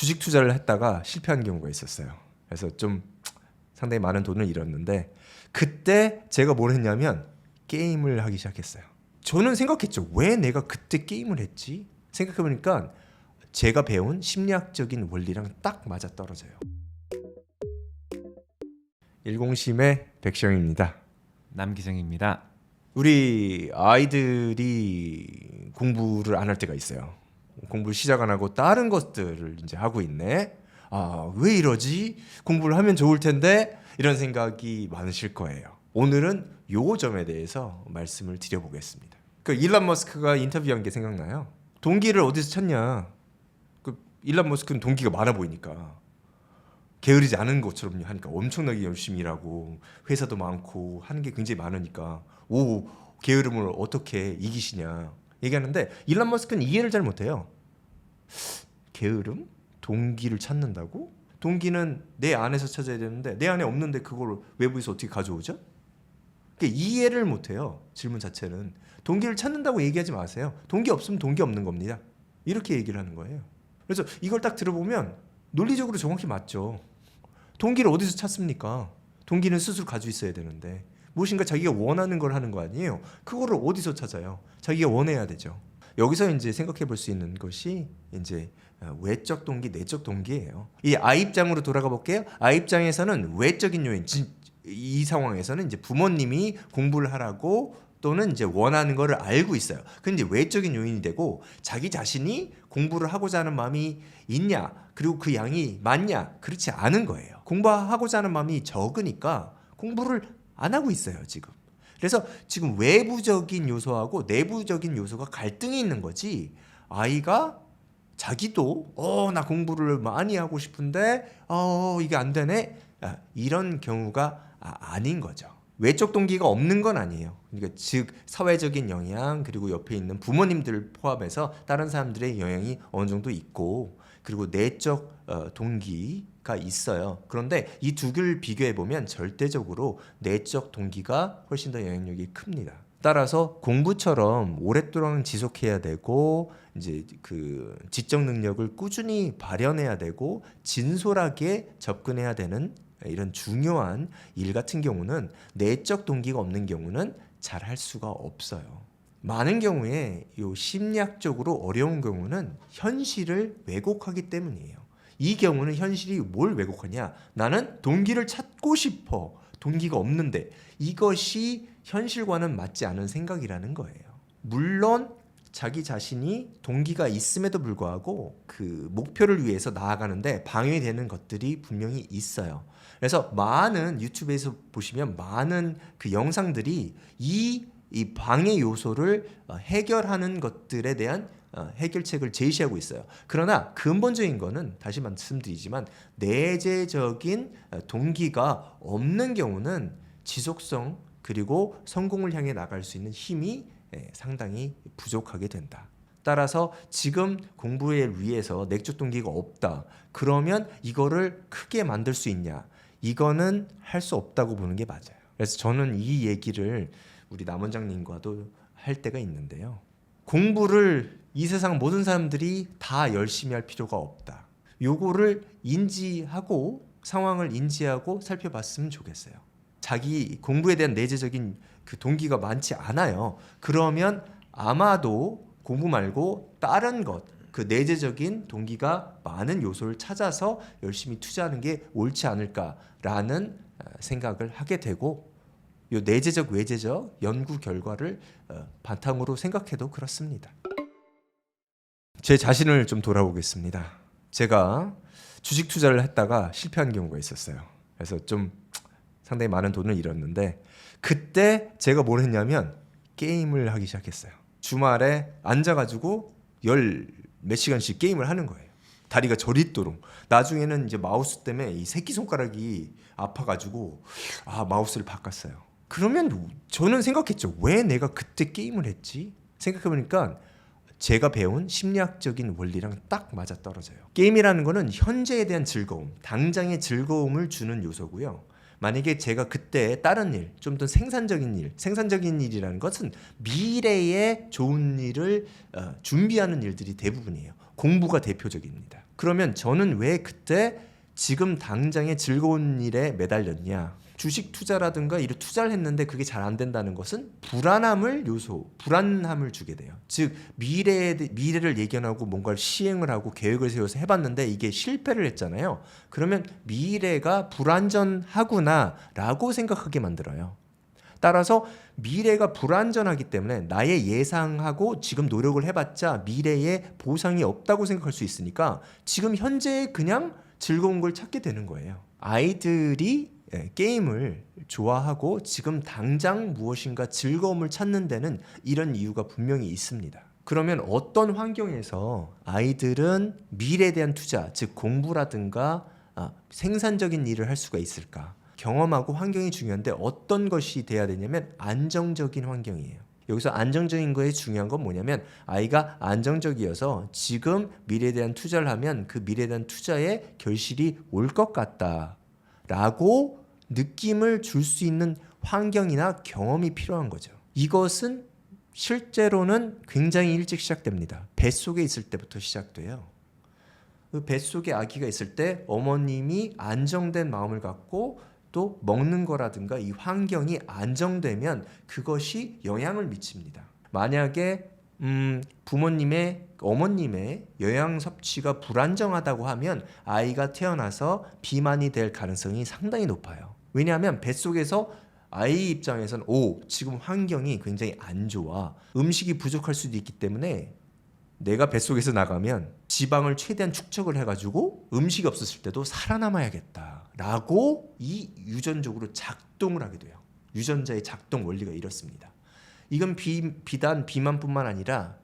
주식 투자를 했다가 실패한 경우가 있었어요. 그래서 좀 상당히 많은 돈을 잃었는데 그때 제가 뭘 했냐면 게임을 하기 시작했어요. 저는 생각했죠. 왜 내가 그때 게임을 했지? 생각해보니까 제가 배운 심리학적인 원리랑 딱 맞아떨어져요. 10심의 백시영입니다. 남기정입니다. 우리 아이들이 공부를 안 할 때가 있어요. 공부를 시작 안 하고 다른 것들을 이제 하고 있네. 아, 왜 이러지? 공부를 하면 좋을 텐데 이런 생각이 많으실 거예요. 오늘은 요 점에 대해서 말씀을 드려보겠습니다. 그 일론 머스크가 인터뷰한 게 생각나요. 동기를 어디서 찾냐? 그 일론 머스크는 동기가 많아 보이니까 게으르지 않은 것처럼 하니까 엄청나게 열심히 일하고 회사도 많고 하는 게 굉장히 많으니까 오, 게으름을 어떻게 이기시냐 얘기하는데 일론 머스크는 이해를 잘 못해요. 게으름? 동기를 찾는다고? 동기는 내 안에서 찾아야 되는데 내 안에 없는데 그걸 외부에서 어떻게 가져오죠? 그러니까 이해를 못해요. 질문 자체는. 동기를 찾는다고 얘기하지 마세요. 동기 없으면 동기 없는 겁니다. 이렇게 얘기를 하는 거예요. 그래서 이걸 딱 들어보면 논리적으로 정확히 맞죠. 동기를 어디서 찾습니까? 동기는 스스로 가지고 있어야 되는데 무엇인가 자기가 원하는 걸 하는 거 아니에요. 그거를 어디서 찾아요? 자기가 원해야 되죠. 여기서 이제 생각해 볼 수 있는 것이 이제 외적 동기, 내적 동기예요. 이 아 입장으로 돌아가 볼게요. 아 입장에서는 외적인 요인, 이 상황에서는 이제 부모님이 공부를 하라고 또는 이제 원하는 거를 알고 있어요. 근데 외적인 요인이 되고 자기 자신이 공부를 하고자 하는 마음이 있냐, 그리고 그 양이 많냐, 그렇지 않은 거예요. 공부하고자 하는 마음이 적으니까 공부를 안 하고 있어요, 지금. 그래서 지금 외부적인 요소하고 내부적인 요소가 갈등이 있는 거지. 아이가 자기도 나 공부를 많이 하고 싶은데 이게 안 되네. 이런 경우가 아닌 거죠. 외적 동기가 없는 건 아니에요. 그러니까 즉 사회적인 영향 그리고 옆에 있는 부모님들 포함해서 다른 사람들의 영향이 어느 정도 있고 그리고 내적 동기가 있어요. 그런데 이 두 개를 비교해 보면 절대적으로 내적 동기가 훨씬 더 영향력이 큽니다. 따라서 공부처럼 오랫동안 지속해야 되고 이제 그 지적 능력을 꾸준히 발현해야 되고 진솔하게 접근해야 되는 이런 중요한 일 같은 경우는 내적 동기가 없는 경우는 잘 할 수가 없어요. 많은 경우에 요 심리학적으로 어려운 경우는 현실을 왜곡하기 때문이에요. 이 경우는 현실이 뭘 왜곡하냐? 나는 동기를 찾고 싶어. 동기가 없는데 이것이 현실과는 맞지 않은 생각이라는 거예요. 물론 자기 자신이 동기가 있음에도 불구하고 그 목표를 위해서 나아가는데 방해되는 것들이 분명히 있어요. 그래서 많은 유튜브에서 보시면 많은 그 영상들이 이 방해 요소를 해결하는 것들에 대한 해결책을 제시하고 있어요. 그러나 근본적인 거는 다시 말씀드리지만 내재적인 동기가 없는 경우는 지속성 그리고 성공을 향해 나갈 수 있는 힘이 상당히 부족하게 된다. 따라서 지금 공부에 위해서 내적 동기가 없다. 그러면 이거를 크게 만들 수 있냐? 이거는 할 수 없다고 보는 게 맞아요. 그래서 저는 이 얘기를 우리 남 원장님과도 할 때가 있는데요. 공부를 이 세상 모든 사람들이 다 열심히 할 필요가 없다. 요거를 인지하고 상황을 인지하고 살펴봤으면 좋겠어요. 자기 공부에 대한 내재적인 그 동기가 많지 않아요. 그러면 아마도 공부 말고 다른 것, 그 내재적인 동기가 많은 요소를 찾아서 열심히 투자하는 게 옳지 않을까라는 생각을 하게 되고 요 내재적 외재적 연구 결과를 바탕으로 생각해도 그렇습니다. 제 자신을 좀 돌아보겠습니다. 제가 주식 투자를 했다가 실패한 경우가 있었어요. 그래서 좀 상당히 많은 돈을 잃었는데 그때 제가 뭘 했냐면 게임을 하기 시작했어요. 주말에 앉아가지고 몇 시간씩 게임을 하는 거예요. 다리가 저릿도록. 나중에는 이제 마우스 때문에 이 새끼손가락이 아파가지고 마우스를 바꿨어요. 그러면 저는 생각했죠. 왜 내가 그때 게임을 했지? 생각해보니까 제가 배운 심리학적인 원리랑 딱 맞아떨어져요. 게임이라는 거는 현재에 대한 즐거움, 당장의 즐거움을 주는 요소고요. 만약에 제가 그때 다른 일, 좀 더 생산적인 일이라는 것은 미래에 좋은 일을 준비하는 일들이 대부분이에요. 공부가 대표적입니다. 그러면 저는 왜 그때 지금 당장의 즐거운 일에 매달렸냐? 주식 투자라든가 이런 투자를 했는데 그게 잘 안 된다는 것은 불안함을 주게 돼요. 즉 미래를 예견하고 뭔가를 시행을 하고 계획을 세워서 해봤는데 이게 실패를 했잖아요. 그러면 미래가 불안전하구나라고 생각하게 만들어요. 따라서 미래가 불안전하기 때문에 나의 예상하고 지금 노력을 해봤자 미래에 보상이 없다고 생각할 수 있으니까 지금 현재에 그냥 즐거운 걸 찾게 되는 거예요. 아이들이 게임을 좋아하고 지금 당장 무엇인가 즐거움을 찾는 데는 이런 이유가 분명히 있습니다. 그러면 어떤 환경에서 아이들은 미래에 대한 투자, 즉 공부라든가 생산적인 일을 할 수가 있을까? 경험하고 환경이 중요한데 어떤 것이 돼야 되냐면 안정적인 환경이에요. 여기서 안정적인 거에 중요한 건 뭐냐면 아이가 안정적이어서 지금 미래에 대한 투자를 하면 그 미래에 대한 투자의 결실이 올 것 같다라고 느낌을 줄 수 있는 환경이나 경험이 필요한 거죠. 이것은 실제로는 굉장히 일찍 시작됩니다. 뱃속에 있을 때부터 시작돼요. 그 뱃속에 아기가 있을 때 어머님이 안정된 마음을 갖고 또 먹는 거라든가 이 환경이 안정되면 그것이 영향을 미칩니다. 만약에 어머님의 영양 섭취가 불안정하다고 하면 아이가 태어나서 비만이 될 가능성이 상당히 높아요. 왜냐하면 뱃속에서 아이 입장에서는 지금 환경이 굉장히 안 좋아. 음식이 부족할 수도 있기 때문에 내가 뱃속에서 나가면 지방을 최대한 축적을 해가지고 음식이 없었을 때도 살아남아야겠다라고 이 유전적으로 작동을 하게 돼요. 유전자의 작동 원리가 이렇습니다. 이건 비단 비만뿐만 아니라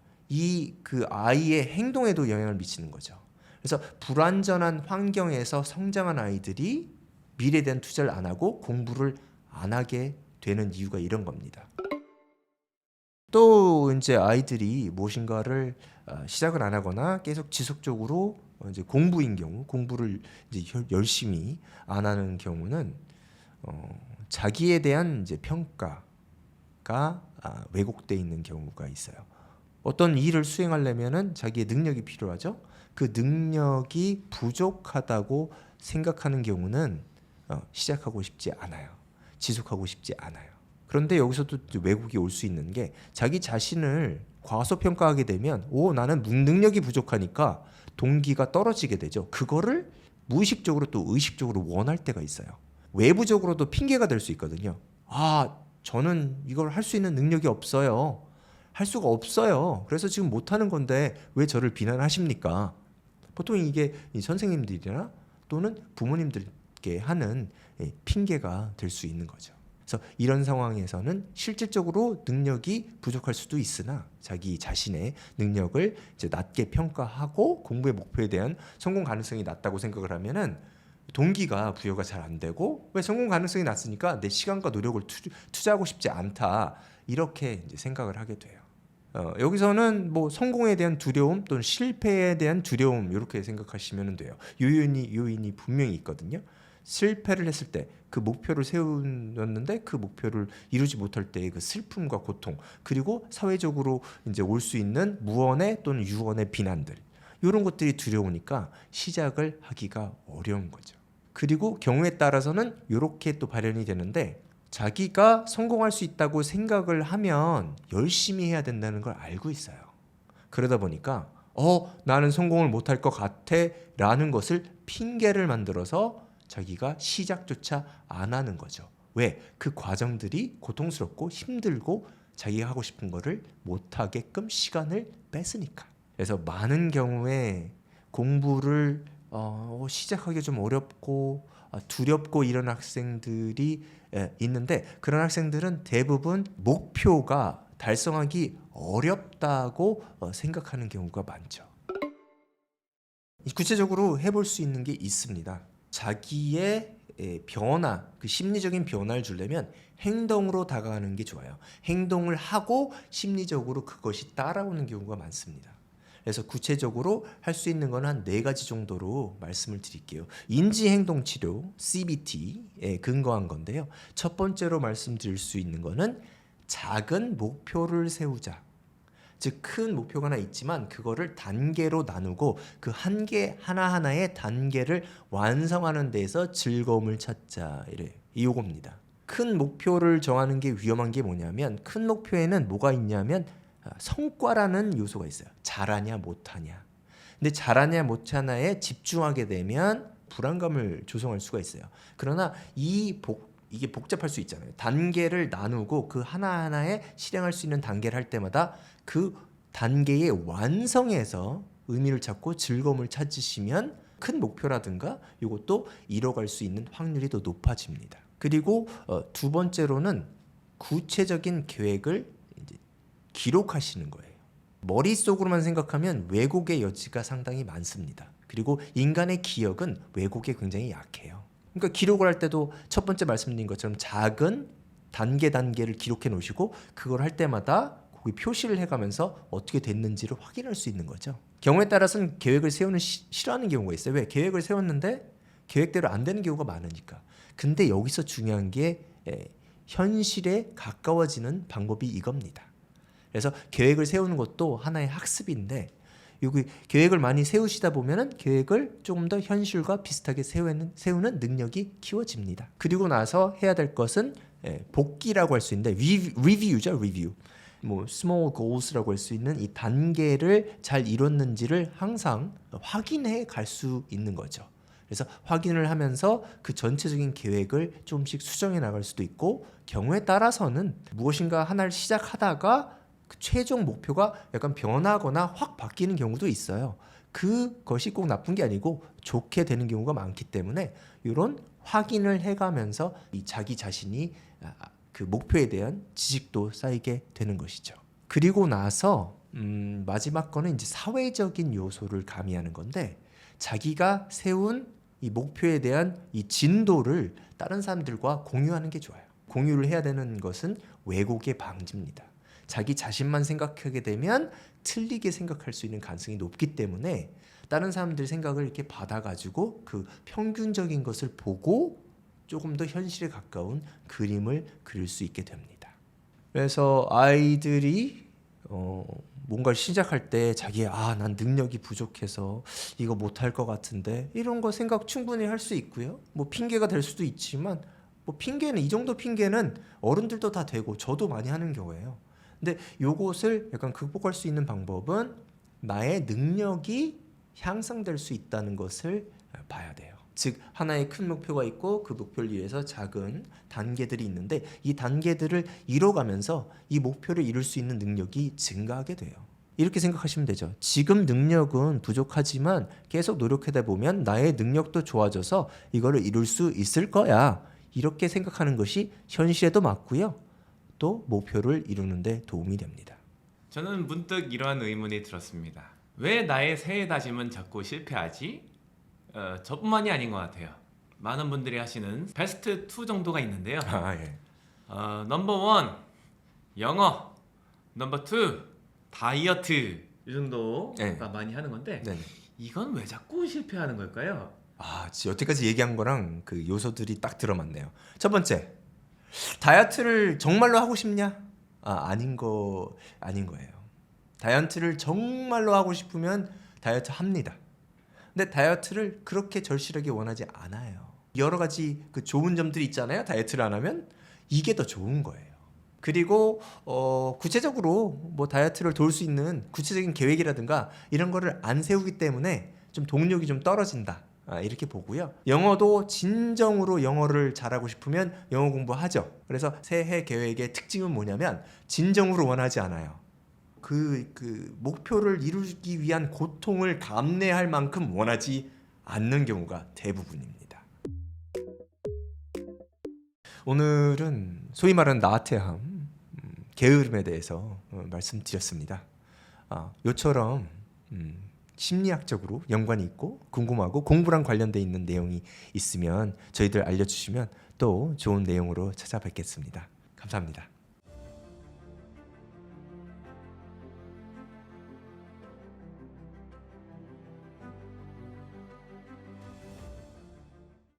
그 아이의 행동에도 영향을 미치는 거죠. 그래서 불안전한 환경에서 성장한 아이들이 미래에 대한 투자를 안 하고 공부를 안 하게 되는 이유가 이런 겁니다. 또 이제 아이들이 무엇인가를 시작을 안 하거나 계속 지속적으로 이제 공부인 경우, 공부를 이제 열심히 안 하는 경우는 자기에 대한 이제 평가가 왜곡돼 있는 경우가 있어요. 어떤 일을 수행하려면은 자기의 능력이 필요하죠. 그 능력이 부족하다고 생각하는 경우는 시작하고 싶지 않아요. 지속하고 싶지 않아요. 그런데 여기서도 왜곡이 올 수 있는 게 자기 자신을 과소평가하게 되면 나는 능력이 부족하니까 동기가 떨어지게 되죠. 그거를 무의식적으로 또 의식적으로 원할 때가 있어요. 외부적으로도 핑계가 될 수 있거든요. 저는 이걸 할 수 있는 능력이 없어요. 할 수가 없어요. 그래서 지금 못하는 건데 왜 저를 비난하십니까? 보통 이게 선생님들이나 또는 부모님들께 하는 핑계가 될 수 있는 거죠. 그래서 이런 상황에서는 실질적으로 능력이 부족할 수도 있으나 자기 자신의 능력을 이제 낮게 평가하고 공부의 목표에 대한 성공 가능성이 낮다고 생각을 하면은 동기가 부여가 잘 안 되고 왜 성공 가능성이 낮으니까 내 시간과 노력을 투자하고 싶지 않다 이렇게 이제 생각을 하게 돼요. 여기서는 뭐 성공에 대한 두려움 또는 실패에 대한 두려움 이렇게 생각하시면 돼요. 요인이 분명히 있거든요. 실패를 했을 때 그 목표를 세웠는데 그 목표를 이루지 못할 때의 그 슬픔과 고통 그리고 사회적으로 이제 올 수 있는 무언의 또는 유언의 비난들 이런 것들이 두려우니까 시작을 하기가 어려운 거죠. 그리고 경우에 따라서는 이렇게 또 발현이 되는데 자기가 성공할 수 있다고 생각을 하면 열심히 해야 된다는 걸 알고 있어요. 그러다 보니까 나는 성공을 못할 것 같아 라는 것을 핑계를 만들어서 자기가 시작조차 안 하는 거죠. 왜? 그 과정들이 고통스럽고 힘들고 자기가 하고 싶은 거를 못하게끔 시간을 뺏으니까. 그래서 많은 경우에 공부를 시작하기 좀 어렵고 두렵고 이런 학생들이 있는데 그런 학생들은 대부분 목표가 달성하기 어렵다고 생각하는 경우가 많죠. 구체적으로 해볼 수 있는 게 있습니다. 자기의 변화, 그 심리적인 변화를 주려면 행동으로 다가가는 게 좋아요. 행동을 하고 심리적으로 그것이 따라오는 경우가 많습니다. 그래서 구체적으로 할 수 있는 건 한 4가지 정도로 말씀을 드릴게요. 인지행동치료, CBT에 근거한 건데요. 첫 번째로 말씀드릴 수 있는 거는 작은 목표를 세우자. 즉 큰 목표가 하나 있지만 그거를 단계로 나누고 그 한 개 하나하나의 단계를 완성하는 데에서 즐거움을 찾자. 이래. 이거입니다. 큰 목표를 정하는 게 위험한 게 뭐냐면 큰 목표에는 뭐가 있냐면 성과라는 요소가 있어요. 잘하냐 못하냐. 근데 잘하냐 못하냐에 집중하게 되면 불안감을 조성할 수가 있어요. 그러나 이게 복잡할 수 있잖아요. 단계를 나누고 그 하나하나에 실행할 수 있는 단계를 할 때마다 그 단계의 완성에서 의미를 찾고 즐거움을 찾으시면 큰 목표라든가 이것도 이뤄갈 수 있는 확률이 더 높아집니다. 그리고 두 번째로는 구체적인 계획을 이제 기록하시는 거예요. 머릿속으로만 생각하면 왜곡의 여지가 상당히 많습니다. 그리고 인간의 기억은 왜곡에 굉장히 약해요. 그러니까 기록을 할 때도 첫 번째 말씀드린 것처럼 작은 단계를 기록해 놓으시고 그걸 할 때마다 거기 표시를 해가면서 어떻게 됐는지를 확인할 수 있는 거죠. 경우에 따라서는 계획을 세우는 싫어하는 경우가 있어요. 왜? 계획을 세웠는데 계획대로 안 되는 경우가 많으니까. 근데 여기서 중요한 게 현실에 가까워지는 방법이 이겁니다. 그래서 계획을 세우는 것도 하나의 학습인데 여기 계획을 많이 세우시다 보면은 계획을 조금 더 현실과 비슷하게 세우는 능력이 키워집니다. 그리고 나서 해야 될 것은 복기라고 할 수 있는데 리뷰죠, 리뷰. 뭐 small goals라고 할 수 있는 이 단계를 잘 이뤘는지를 항상 확인해 갈 수 있는 거죠. 그래서 확인을 하면서 그 전체적인 계획을 조금씩 수정해 나갈 수도 있고 경우에 따라서는 무엇인가 하나를 시작하다가 그 최종 목표가 약간 변하거나 확 바뀌는 경우도 있어요. 그것이 꼭 나쁜 게 아니고 좋게 되는 경우가 많기 때문에 이런 확인을 해가면서 이 자기 자신이 그 목표에 대한 지식도 쌓이게 되는 것이죠. 그리고 나서 마지막 거는 이제 사회적인 요소를 가미하는 건데 자기가 세운 이 목표에 대한 이 진도를 다른 사람들과 공유하는 게 좋아요. 공유를 해야 되는 것은 왜곡의 방지입니다. 자기 자신만 생각하게 되면 틀리게 생각할 수 있는 가능성이 높기 때문에 다른 사람들 생각을 이렇게 받아가지고 그 평균적인 것을 보고 조금 더 현실에 가까운 그림을 그릴 수 있게 됩니다. 그래서 아이들이 뭔가를 시작할 때 난 능력이 부족해서 이거 못할 것 같은데 이런 거 생각 충분히 할 수 있고요. 뭐 핑계가 될 수도 있지만 뭐 핑계는 이 정도 핑계는 어른들도 다 되고 저도 많이 하는 경우예요. 근데 요것을 약간 극복할 수 있는 방법은 나의 능력이 향상될 수 있다는 것을 봐야 돼요. 즉 하나의 큰 목표가 있고 그 목표를 위해서 작은 단계들이 있는데 이 단계들을 이뤄가면서 이 목표를 이룰 수 있는 능력이 증가하게 돼요. 이렇게 생각하시면 되죠. 지금 능력은 부족하지만 계속 노력하다 보면 나의 능력도 좋아져서 이거를 이룰 수 있을 거야. 이렇게 생각하는 것이 현실에도 맞고요. 또 목표를 이루는 데 도움이 됩니다. 저는 문득 이러한 의문이 들었습니다. 왜 나의 새해 다짐은 자꾸 실패하지? 저뿐만이 아닌 것 같아요. 많은 분들이 하시는 베스트 2 정도가 있는데요. 예. 넘버 1 영어, 넘버 2 다이어트 이 정도가 네. 많이 하는 건데 네네. 이건 왜 자꾸 실패하는 걸까요? 여태까지 얘기한 거랑 그 요소들이 딱 들어맞네요. 첫 번째, 다이어트를 정말로 하고 싶냐? 아닌 거예요. 다이어트를 정말로 하고 싶으면 다이어트 합니다. 근데 다이어트를 그렇게 절실하게 원하지 않아요. 여러 가지 그 좋은 점들이 있잖아요. 다이어트를 안 하면 이게 더 좋은 거예요. 그리고 구체적으로 뭐 다이어트를 도울 수 있는 구체적인 계획이라든가 이런 거를 안 세우기 때문에 좀 동력이 좀 떨어진다. 이렇게 보고요. 영어도 진정으로 영어를 잘하고 싶으면 영어 공부하죠. 그래서 새해 계획의 특징은 뭐냐면 진정으로 원하지 않아요. 그 목표를 이루기 위한 고통을 감내할 만큼 원하지 않는 경우가 대부분입니다. 오늘은 소위 말하는 나태함, 게으름에 대해서 말씀드렸습니다. 요처럼 심리학적으로 연관이 있고 궁금하고 공부랑 관련돼 있는 내용이 있으면 저희들 알려주시면 또 좋은 내용으로 찾아뵙겠습니다. 감사합니다.